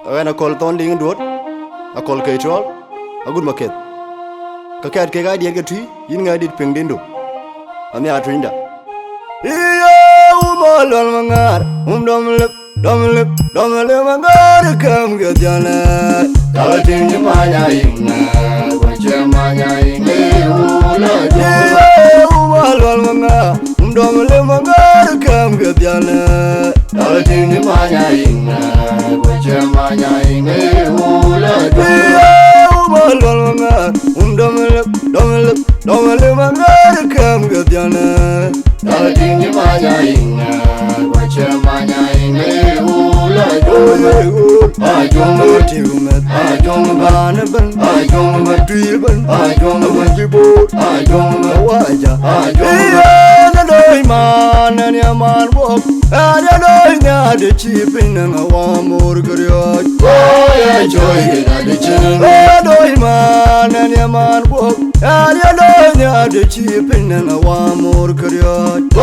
When a call ton ding duot, a call catrol, a good market. Kakat kega dia get tree, yin nga dit ping dindu. And the atrinda. Yeah, mangar, domlip, mangar, come get jana. Talatin the maya ina, what your maya ina, mangar, domlip, mangar, come get jana. Talatin the maya ina, what your maya ina, mangar, domlip, mangar, come get jana. Talatin the maya ina, what your maya ina, I don't know I don't know Banaban, I don't know Dreaban, I don't know what you bought, I don't know why, I don't know man and your man walk, and I know the cheap in and a warm more good. Oh, I enjoy it at the chin. I know man and your man walk, and I know the cheap in and a warm more good. Oh, I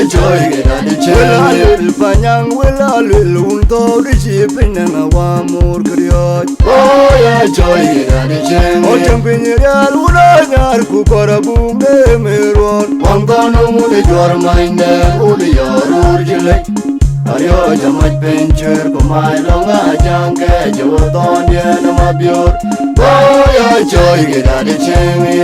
enjoy it at the chin. I little panyang will a little unto the cheap in and a warm more good. Oh, I enjoy it at the chin. Oh, jumping in your Udayar Kukara boom, the mirror. One gonna move your mind, and your urgent. Ayo jamat pencer pemai longa jangke jawat on dia nama biur. Boy joy kita di cengi,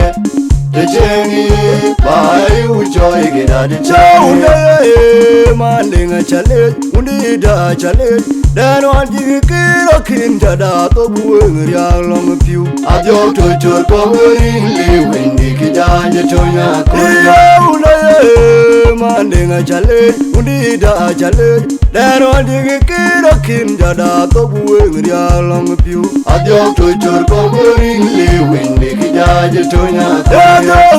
bayu joy kita di cengi. Manding chalet, undi dah chalet. Dan wajib kira kinta dah tu buang riang long piu. Adio tutur pemberi liwin di kita jatuhnya kuliah. Manding chalet, undi dah chalet. Dan wajib kira kinta dah tu buang riang long piu. Adio tutur pemberi liwin di kita jatuhnya kuliah.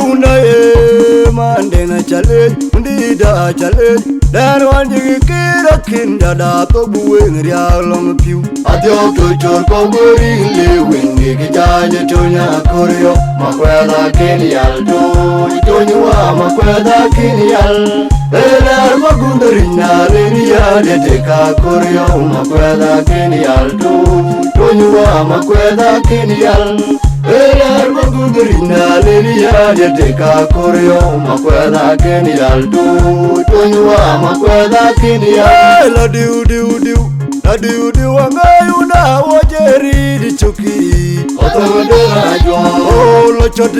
Manding chalet, undi dah chalet. Dan wajib kira kinta dah tu buang riang long piu. Adio tutur pemberi liwin di kita jatuhnya kuliah. Makwela kinial do, itonya makwela kinial. Elar magundarina lenia deteka kuliah. Makwela kinial do, itonya makwela kinial. Elar magundarina lenia deteka kuliah. Makwela kinial do, itonya makwela kinial. La diu angayuna wajeri di chuki. Otamade jwa. Oh la chot.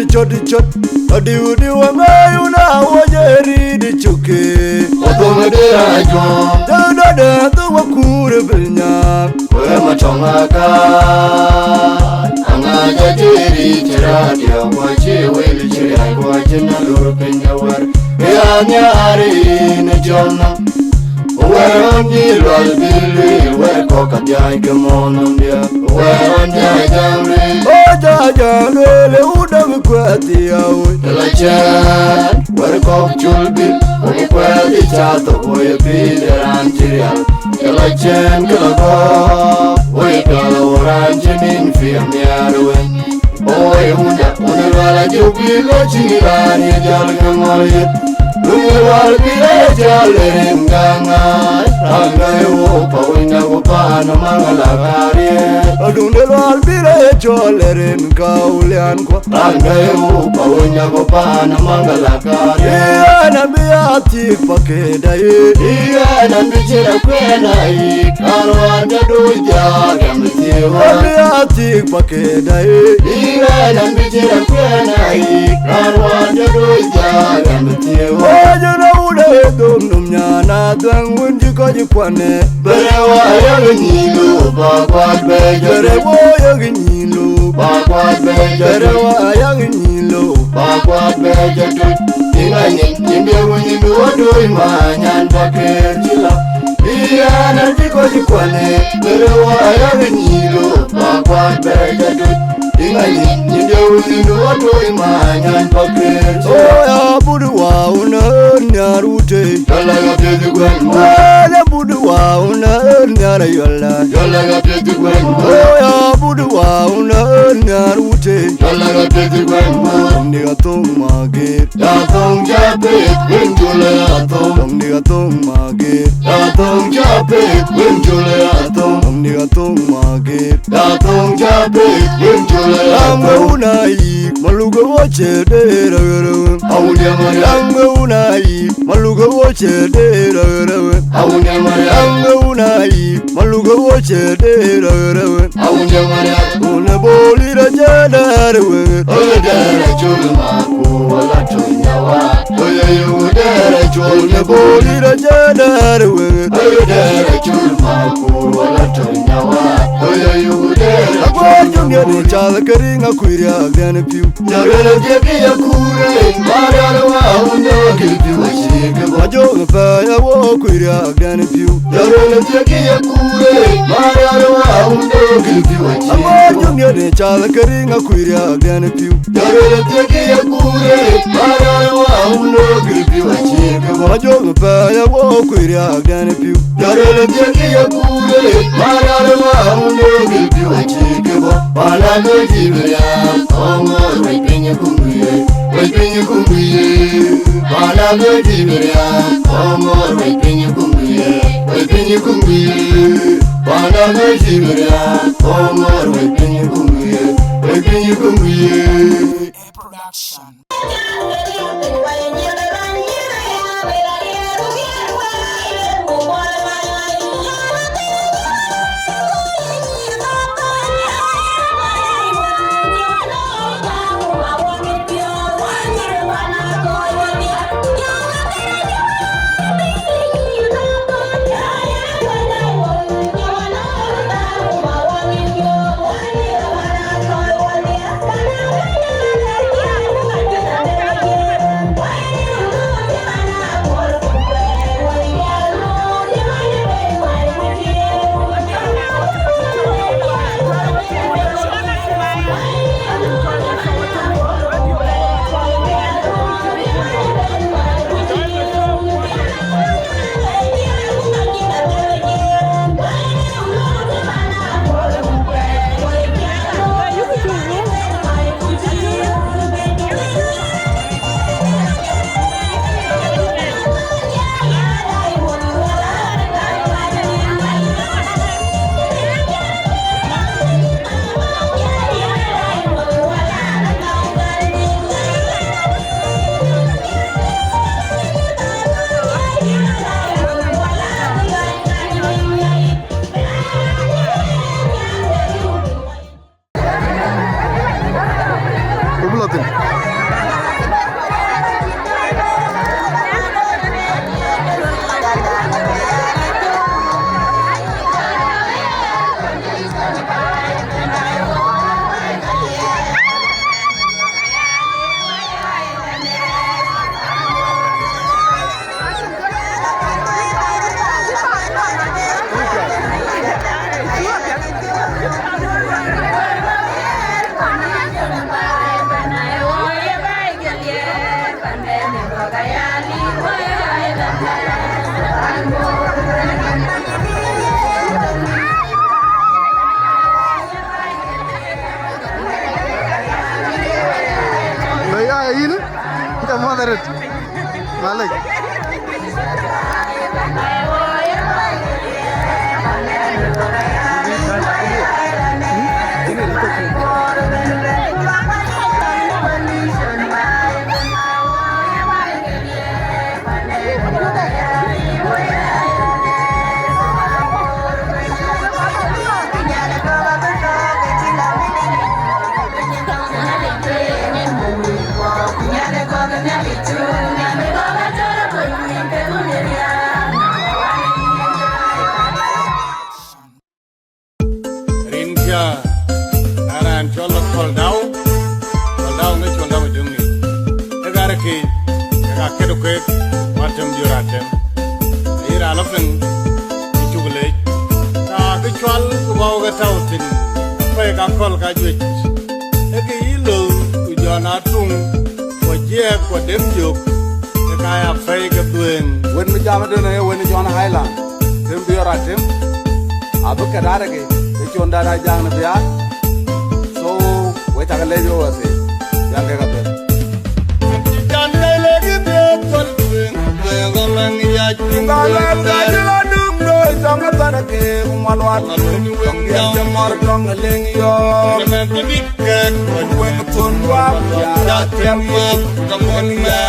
La diu angayuna wajeri di chuki. Otamade jwa. Da tu wakure bilnya. We matonga ka. Anga jeri chiradia wachi weli chirai wachi na lurpinya war. Ya nyari ne jonna. Where on the roll, Billy, where cock and I come on there. Where on the jammy, oh, Jammy, who don't quit the out. The legend, where cock should be, where the chat of way be the anterior. The legend, go, we go orange in film, the boy, when you be watching it, and you're Luwal bila jalerim gangai, rangai upa wina upa na mangalakari. Adundelwal bila jalerim kaulian kwa, rangai upa wina upa na mangalakari. Iya nabiati pakedai, iya nabichira kwenai, karwanda doja gamtiwa. Nabiati pakedai, iya nabichira kwenai, karwanda doja gamtiwa. Wajana ude dum nyana dang wundi ko jikwane. Berewa yang nyilu bakwat bejo. Berewa yang nyilu bakwat bejo. Berewa yang nyilu bakwat bejo. Ingani nyimbe wundi wodo imanyan bakir chila. Iya nanti ko jikwane. Berewa yang nyilu bakwat bejo. Ingani nyimbe wundi wodo imanyan bakir chila. Oh ya budu wa Narute, Yalla Pedi Gwen, Wala Budua, Nara Yola, Yalla Pedi Gwen, Oya Budua, Narute, Yalla Pedi Gwen, Niatom Magit, Yatom Japet, Windulatom, Niatom Magit, Yatom Japet, Windulatom, ni gatong magir gatong jabit winjule unai maluga wache dera awunya mari unai maluga wache dera awunya mari unai maluga wache dera awunya mari una boli rajada dera chulma ko wala tunyawa oyo dera chulma boli rajada dera chulma ko wala tunyawa oyo dera chulma ni chala karinga kuiria gane piu jagana jeki ya kure mariana wa undo kipi wachike bajo pa ya wo kuiria gane piu jagana jeki ya kure mariana wa undo kipi wachike bajo ni chala karinga kuiria gane piu jagana jeki ya kure mariana wa undo kipi wachike bajo pa ya wo kuiria gane piu jagana jeki ya kure mariana wa undo kipi wachike Wala mejibya, omor waipenye kumbuye, Wala mejibya, omor waipenye kumbuye, Wala mejibya, omor waipenye kumbuye. Production. dong tan ke malwat dong ya jamar dong leng yo me bibikan wen ton wa ya tem ma kamun me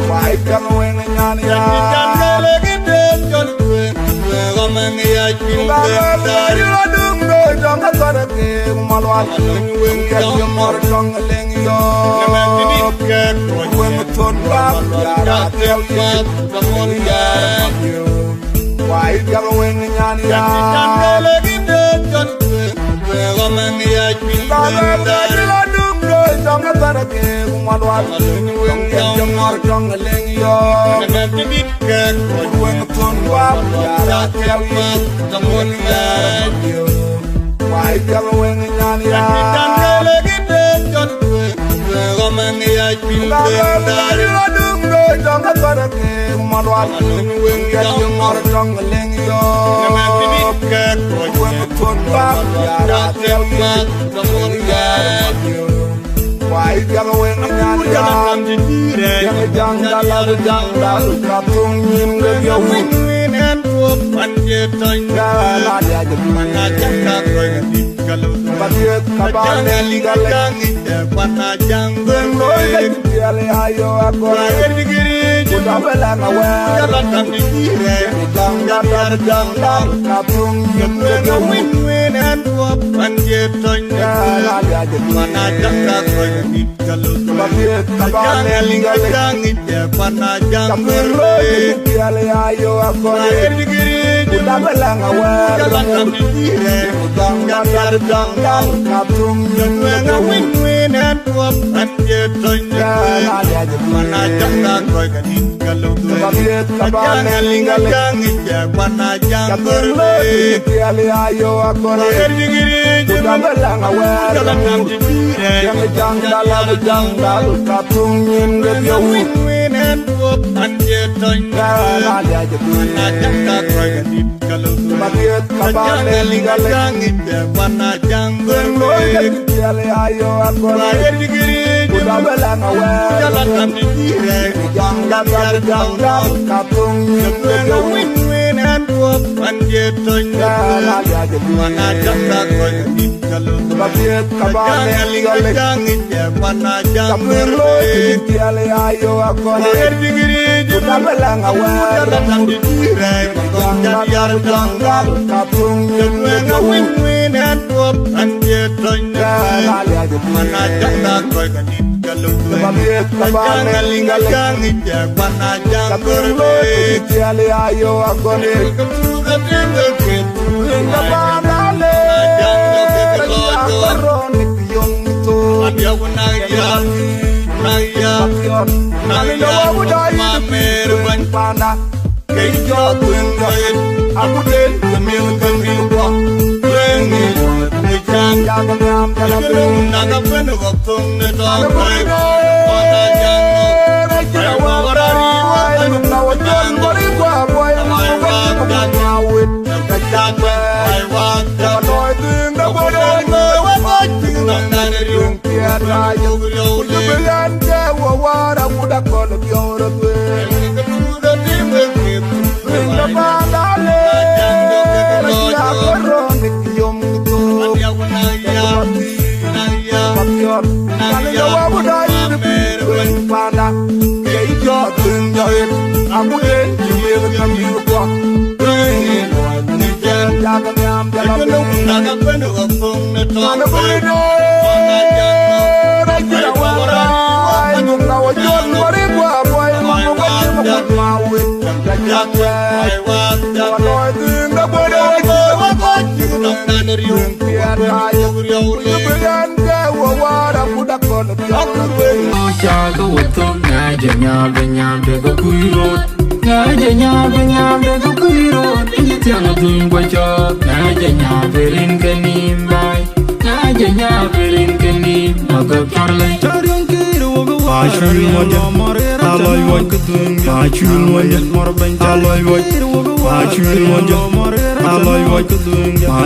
wai kam wen nyan ya Jangale giden jon kwe Gomen ya Dari ladung do dong tan ke malwat wen ya jamar dong leng yo me bibikan wen ton wa ya tem ma kamun me wai kam wen nyan ya Jangale giden jon kwe Gomen ya Dari ladung do dong tan ke malwat wen ya jamar dong leng yo me bibikan wen ton wa ya tem ma kamun me wai kam wen nyan ya Jangale giden jon kwe Gomen ya Dari ladung do dong tan ke malwat wen ya jamar dong leng yo me bibikan wen ton wa ya tem ma kamun me wai kam wen nyan ya yang jang dalam katung nim de yo la dia je batiet kabane galeng loy diale ayo agora udabela ngawe jang dalam katung nim de yo la dia je batiet kabane galeng loy diale ayo agora udabela ngawe jang katung nim de yo la dia je batiet kabane galeng diale ayo agora udabela ngawe jang dalam katung nim de yo la dia je batiet kabane galeng loy diale ayo agora udabela ngawe jang dalam katung nim de yo la dia je batiet kabane galeng loy diale ayo agora udabela ngawe jang dalam katung nim de yo la dia je batiet kabane galeng loy diale ayo agora aku den kemil kemil bok lengi jang jang jam jam Naga penu waktung ne tong kai aku den kemil kemil bok jang jam jam Naga penu waktung ne tong kai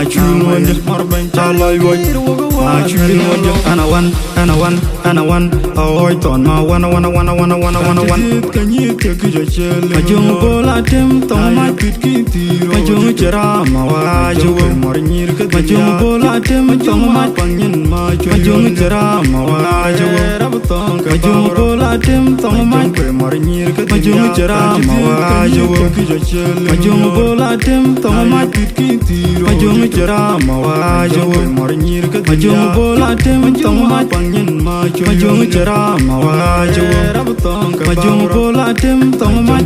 chul wonde marban chalay boy ma chul wonde ana wan oy ton ma wana kanyi ke kijachel ajung bola tem tong ma pitki tiro ajung chera ma wajo mornyir ke ajung bola tem tong ma panyin ma ajung chera ma wajo rabtong ajung bola tem tong ma mornyir ke ajung chera ma wajo kijachel ajung bola tem tong ma pitki tiro ajung chera ma wajo mornyir ke ajung bola tem tong ma panyin ma ajung chera ma wajo rabtong ajung bola tem tong ma